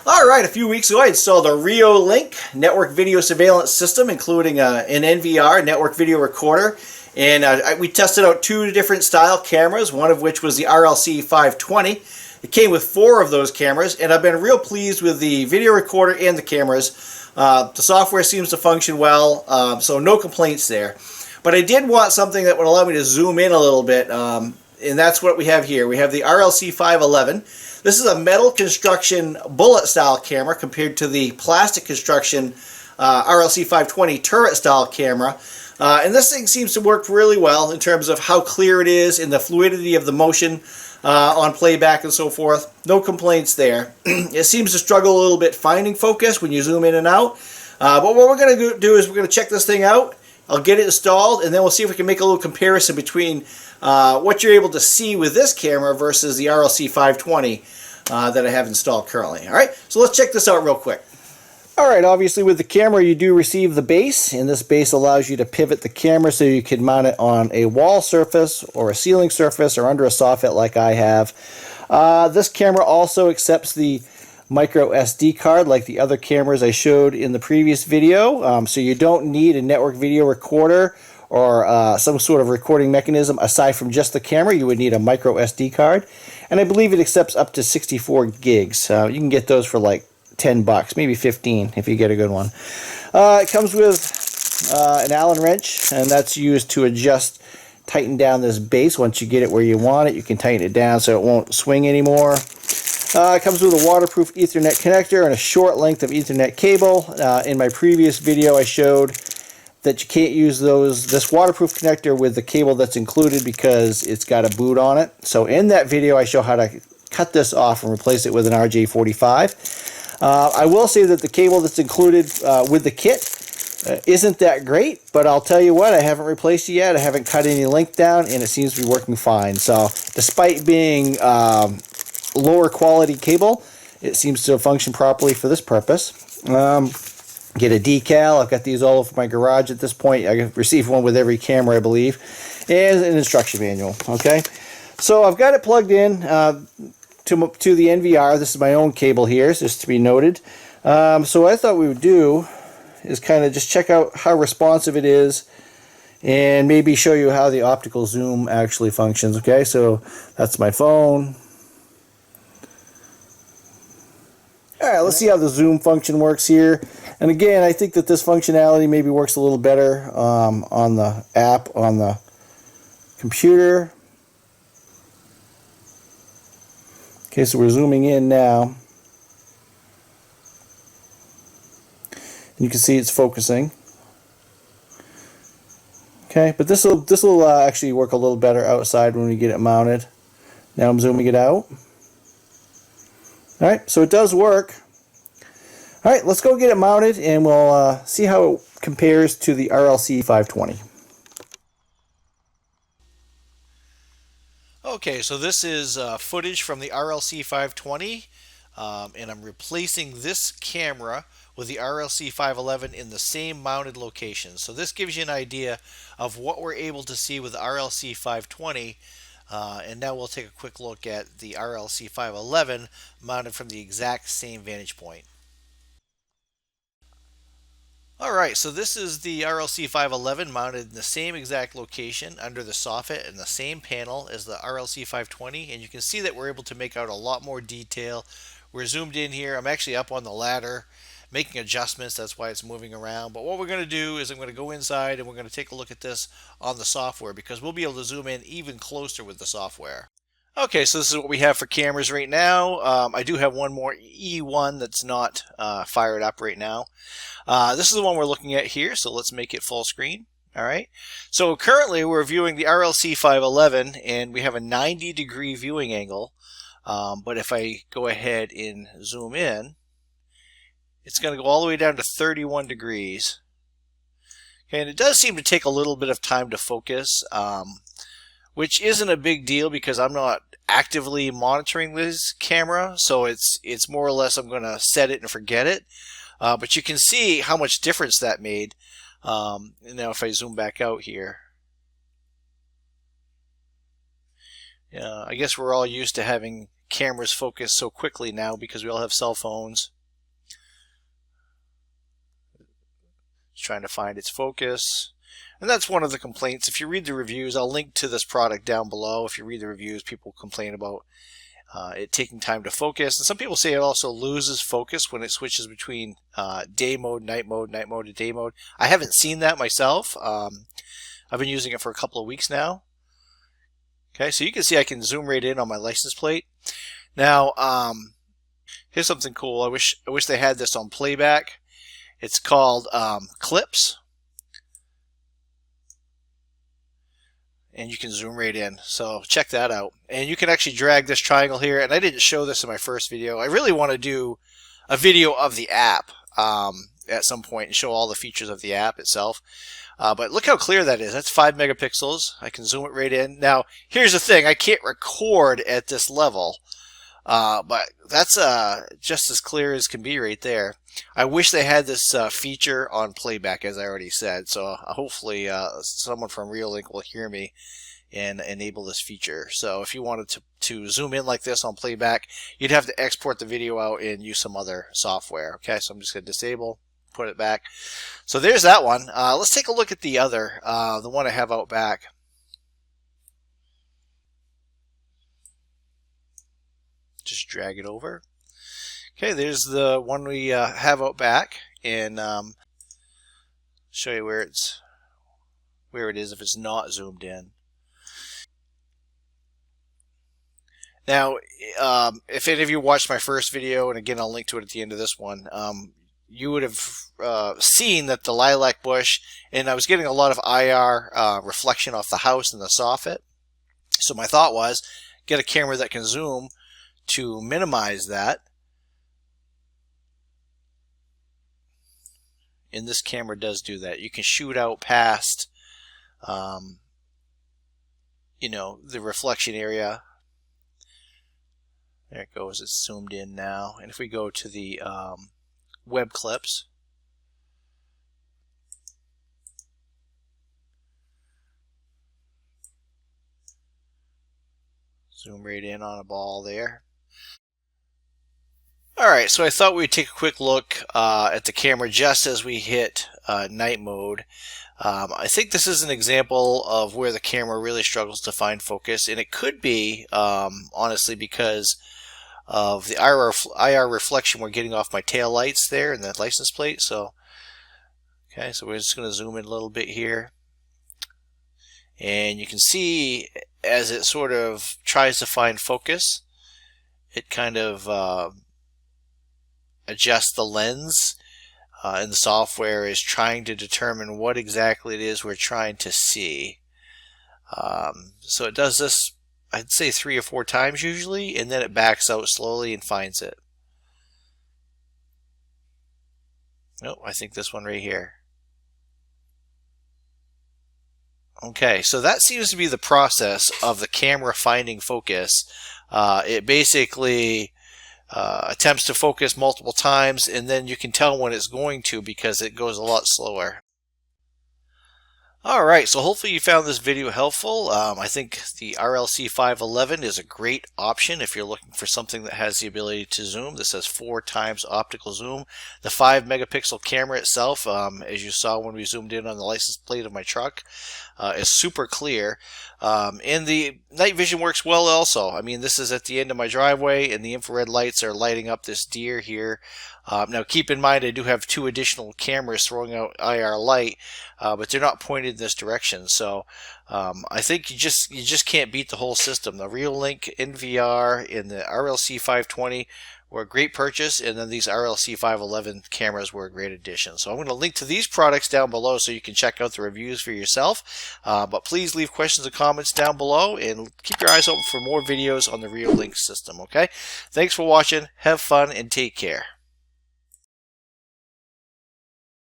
Alright, a few weeks ago I installed a Reolink network video surveillance system, including an NVR, network video recorder, and we tested out two different style cameras, one of which was the RLC-520. It came with 4 of those cameras, and I've been real pleased with the video recorder and the cameras. The software seems to function well, so no complaints there. But I did want something that would allow me to zoom in a little bit, and that's what we have here. We have the RLC-511. This is a metal construction bullet style camera compared to the plastic construction RLC-520 turret style camera. And this thing seems to work really well in terms of how clear it is and the fluidity of the motion on playback and so forth. No complaints there. It seems to struggle a little bit finding focus when you zoom in and out. But what we're going to do is we're going to check this thing out. I'll get it installed, and then we'll see if we can make a little comparison between what you're able to see with this camera versus the RLC-520 that I have installed currently. Alright, so let's check this out real quick. Alright, obviously with the camera you do receive the base, and this base allows you to pivot the camera so you can mount it on a wall surface or a ceiling surface or under a soffit like I have. This camera also accepts the micro SD card like the other cameras I showed in the previous video, so you don't need a network video recorder or some sort of recording mechanism aside from just the camera. You would need a micro SD card, and I believe it accepts up to 64 gigs. You can get those for like $10, maybe 15 if you get a good one. It comes with an Allen wrench, and that's used to adjust, tighten down this base. Once you get it where you want it, you can tighten it down so it won't swing anymore. It comes with a waterproof Ethernet connector and a short length of Ethernet cable. In my previous video I showed that you can't use this waterproof connector with the cable that's included because it's got a boot on it. So in that video I show how to cut this off and replace it with an RJ45. I will say that the cable that's included with the kit isn't that great, but I'll tell you what, I haven't replaced it yet. I haven't cut any length down, and it seems to be working fine. So despite being lower quality cable, it seems to function properly for this purpose. Get a decal. I've got these all over my garage at this point. I received one with every camera, I believe, and an instruction manual. Okay, so I've got it plugged in to the NVR. This is my own cable here, just to be noted. So what I thought we would do is kind of just check out how responsive it is and maybe show you how the optical zoom actually functions. Okay, so that's my phone. Alright, let's see how the zoom function works here. And again, I think that this functionality maybe works a little better on the app on the computer. Okay, so we're zooming in now. And you can see it's focusing. Okay, but this will actually work a little better outside when we get it mounted. Now I'm zooming it out. Alright, so it does work. Alright, let's go get it mounted and we'll see how it compares to the RLC-520. Okay, so this is footage from the RLC-520, and I'm replacing this camera with the RLC-511 in the same mounted location. So this gives you an idea of what we're able to see with the RLC-520. And now we'll take a quick look at the RLC-511 mounted from the exact same vantage point. Alright, so this is the RLC-511 mounted in the same exact location under the soffit and the same panel as the RLC-520, and you can see that we're able to make out a lot more detail. We're zoomed in here. I'm actually up on the ladder making adjustments, that's why it's moving around. But what we're going to do is I'm going to go inside and we're going to take a look at this on the software because we'll be able to zoom in even closer with the software. Okay, so this is what we have for cameras right now. I do have one more E1 that's not fired up right now. This is the one we're looking at here, so let's make it full screen. Alright, so currently we're viewing the RLC-511 and we have a 90-degree viewing angle. But if I go ahead and zoom in, it's going to go all the way down to 31 degrees. Okay, and it does seem to take a little bit of time to focus, which isn't a big deal because I'm not actively monitoring this camera, so it's more or less I'm going to set it and forget it. But you can see how much difference that made. Now if I zoom back out here, I guess we're all used to having cameras focus so quickly now because we all have cell phones. It's trying to find its focus. And that's one of the complaints. If you read the reviews, I'll link to this product down below. If you read the reviews, people complain about it taking time to focus. And some people say it also loses focus when it switches between day mode, night mode to day mode. I haven't seen that myself. I've been using it for a couple of weeks now. Okay, so you can see I can zoom right in on my license plate. Now, here's something cool. I wish they had this on Playback. It's called Clips. And you can zoom right in, so check that out. And you can actually drag this triangle here, and I didn't show this in my first video. I really want to do a video of the app at some point and show all the features of the app itself. But look how clear that is. That's 5 megapixels. I can zoom it right in. Now, here's the thing. I can't record at this level, but that's just as clear as can be right there. I wish they had this feature on Playback, as I already said. So hopefully someone from Reolink will hear me and enable this feature. So if you wanted to zoom in like this on Playback, you'd have to export the video out and use some other software. Okay, so I'm just going to disable, put it back. So there's that one. Let's take a look at the other, the one I have out back. Just drag it over. Okay, there's the one we have out back, and show you where it is if it's not zoomed in. Now, if any of you watched my first video, and again I'll link to it at the end of this one, you would have seen that the lilac bush, and I was getting a lot of IR reflection off the house and the soffit. So my thought was, get a camera that can zoom to minimize that. And this camera does do that. You can shoot out past, you know, the reflection area. There it goes. It's zoomed in now. And if we go to the web clips, zoom right in on a ball there. Alright, so I thought we'd take a quick look at the camera just as we hit night mode. I think this is an example of where the camera really struggles to find focus, and it could be, honestly, because of the IR reflection we're getting off my tail lights there and that license plate. So, okay, so we're just going to zoom in a little bit here. And you can see as it sort of tries to find focus, it kind of adjust the lens, and the software is trying to determine what exactly it is we're trying to see. So it does this, I'd say 3 or 4 times usually, and then it backs out slowly and finds it. Nope, I think this one right here. Okay, so that seems to be the process of the camera finding focus. It basically attempts to focus multiple times, and then you can tell when it's going to because it goes a lot slower. Alright, so hopefully you found this video helpful. I think the RLC-511 is a great option if you're looking for something that has the ability to zoom. This has 4 times optical zoom. The 5 megapixel camera itself, as you saw when we zoomed in on the license plate of my truck, is super clear. And the night vision works well also. I mean, this is at the end of my driveway, and the infrared lights are lighting up this deer here. Now keep in mind I do have 2 additional cameras throwing out IR light, but they're not pointed in this direction. So I think you just can't beat the whole system. The Reolink NVR and the RLC-520 were a great purchase, and then these RLC-511 cameras were a great addition. So I'm going to link to these products down below so you can check out the reviews for yourself. But please leave questions and comments down below, and keep your eyes open for more videos on the Reolink system. Okay? Thanks for watching. Have fun and take care.